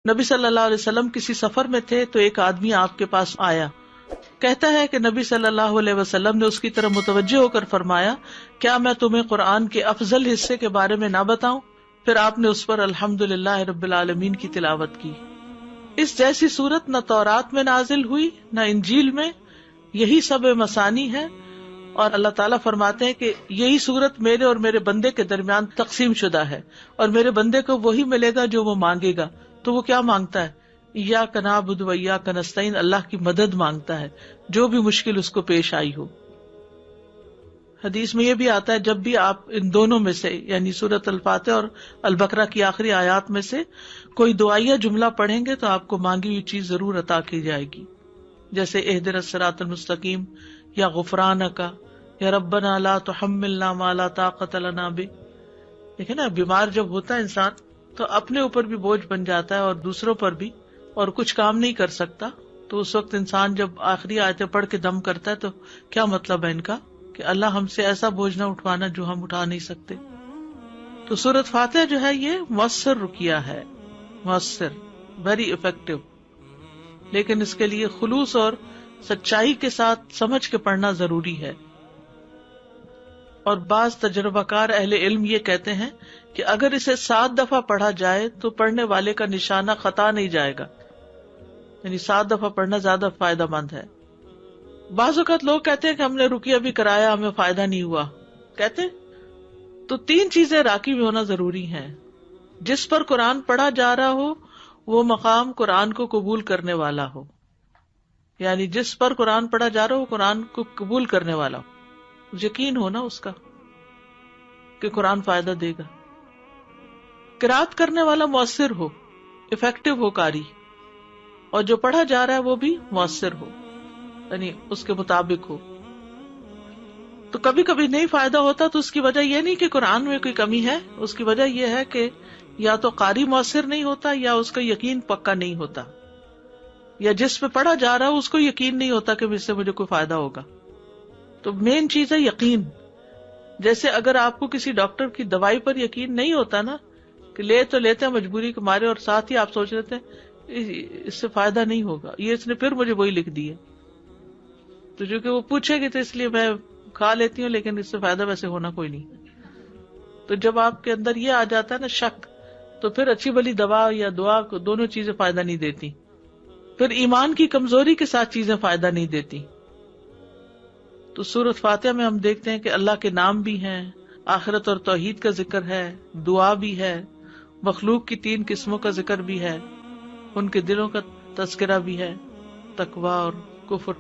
نبی صلی اللہ علیہ وسلم کسی سفر میں تھے تو ایک آدمی آپ کے پاس آیا. کہتا ہے کہ نبی صلی اللہ علیہ وسلم نے اس کی طرف متوجہ ہو کر فرمایا, کیا میں تمہیں قرآن کے افضل حصے کے بارے میں نہ بتاؤں؟ پھر آپ نے اس پر الحمدللہ رب العالمین کی تلاوت کی. اس جیسی صورت نہ تورات میں نازل ہوئی نہ انجیل میں, یہی سب مثانی ہے. اور اللہ تعالیٰ فرماتے ہیں کہ یہی صورت میرے اور میرے بندے کے درمیان تقسیم شدہ ہے, اور میرے بندے کو وہی ملے گا جو وہ مانگے گا. تو وہ کیا مانگتا ہے؟ ایاک نعبد و ایاک نستعین, اللہ کی مدد مانگتا ہے جو بھی مشکل اس کو پیش آئی ہو. حدیث میں یہ بھی آتا ہے جب بھی آپ ان دونوں میں سے یعنی سورۃ الفاتحہ اور البقرہ کی آخری آیات میں سے کوئی دعائیہ جملہ پڑھیں گے تو آپ کو مانگی ہوئی چیز ضرور عطا کی جائے گی, جیسے اہدنا الصراط المستقیم یا غفرانک یا ربنا لا تحملنا ما لا طاقت لنا بہ. دیکھیں نا, بیمار جب ہوتا ہے انسان تو اپنے اوپر بھی بوجھ بن جاتا ہے اور دوسروں پر بھی, اور کچھ کام نہیں کر سکتا. تو اس وقت انسان جب آخری آیتیں پڑھ کے دم کرتا ہے تو کیا مطلب ہے ان کا کہ اللہ ہم سے ایسا بوجھ نہ اٹھوانا جو ہم اٹھا نہیں سکتے. تو سورۃ فاتحہ جو ہے یہ مؤثر رقیہ ہے, مؤثر, ویری افیکٹو, لیکن اس کے لیے خلوص اور سچائی کے ساتھ سمجھ کے پڑھنا ضروری ہے. اور بعض تجربہ کار اہل علم یہ کہتے ہیں کہ اگر اسے 7 دفعہ پڑھا جائے تو پڑھنے والے کا نشانہ خطا نہیں جائے گا, یعنی 7 دفعہ پڑھنا زیادہ فائدہ مند ہے. بعض اوقات لوگ کہتے ہیں کہ ہم نے رقیہ بھی کرایا ہمیں فائدہ نہیں ہوا. کہتے تو 3 چیزیں راکی میں ہونا ضروری ہیں. جس پر قرآن پڑھا جا رہا ہو وہ مقام قرآن کو قبول کرنے والا ہو, یعنی جس پر قرآن پڑھا جا رہا ہو وہ قرآن کو قبول کرنے والا ہو, یقین ہو نا اس کا کہ قرآن فائدہ دے گا. قرات کرنے والا مؤثر ہو, افیکٹو ہو قاری, اور جو پڑھا جا رہا ہے وہ بھی مؤثر ہو, یعنی اس کے مطابق ہو. تو کبھی کبھی نہیں فائدہ ہوتا تو اس کی وجہ یہ نہیں کہ قرآن میں کوئی کمی ہے, اس کی وجہ یہ ہے کہ یا تو قاری مؤثر نہیں ہوتا یا اس کا یقین پکا نہیں ہوتا, یا جس پہ پڑھا جا رہا ہے اس کو یقین نہیں ہوتا کہ اس سے مجھے کوئی فائدہ ہوگا. تو مین چیز ہے یقین. جیسے اگر آپ کو کسی ڈاکٹر کی دوائی پر یقین نہیں ہوتا نا, کہ لے تو لیتے ہیں مجبوری کے مارے, اور ساتھ ہی آپ سوچ رہے تھے اس سے فائدہ نہیں ہوگا, یہ اس نے پھر مجھے وہی لکھ دی ہے, تو جو کہ وہ پوچھے گی تو اس لیے میں کھا لیتی ہوں, لیکن اس سے فائدہ ویسے ہونا کوئی نہیں. تو جب آپ کے اندر یہ آ جاتا ہے نا شک, تو پھر اچھی بلی دوا یا دعا دونوں چیزیں فائدہ نہیں دیتی. پھر ایمان کی کمزوری کے ساتھ چیزیں فائدہ نہیں دیتی. تو سورۃ فاتحہ میں ہم دیکھتے ہیں کہ اللہ کے نام بھی ہیں, آخرت اور توحید کا ذکر ہے, دعا بھی ہے, مخلوق کی 3 قسموں کا ذکر بھی ہے, ان کے دلوں کا تذکرہ بھی ہے, تقویٰ اور کفر.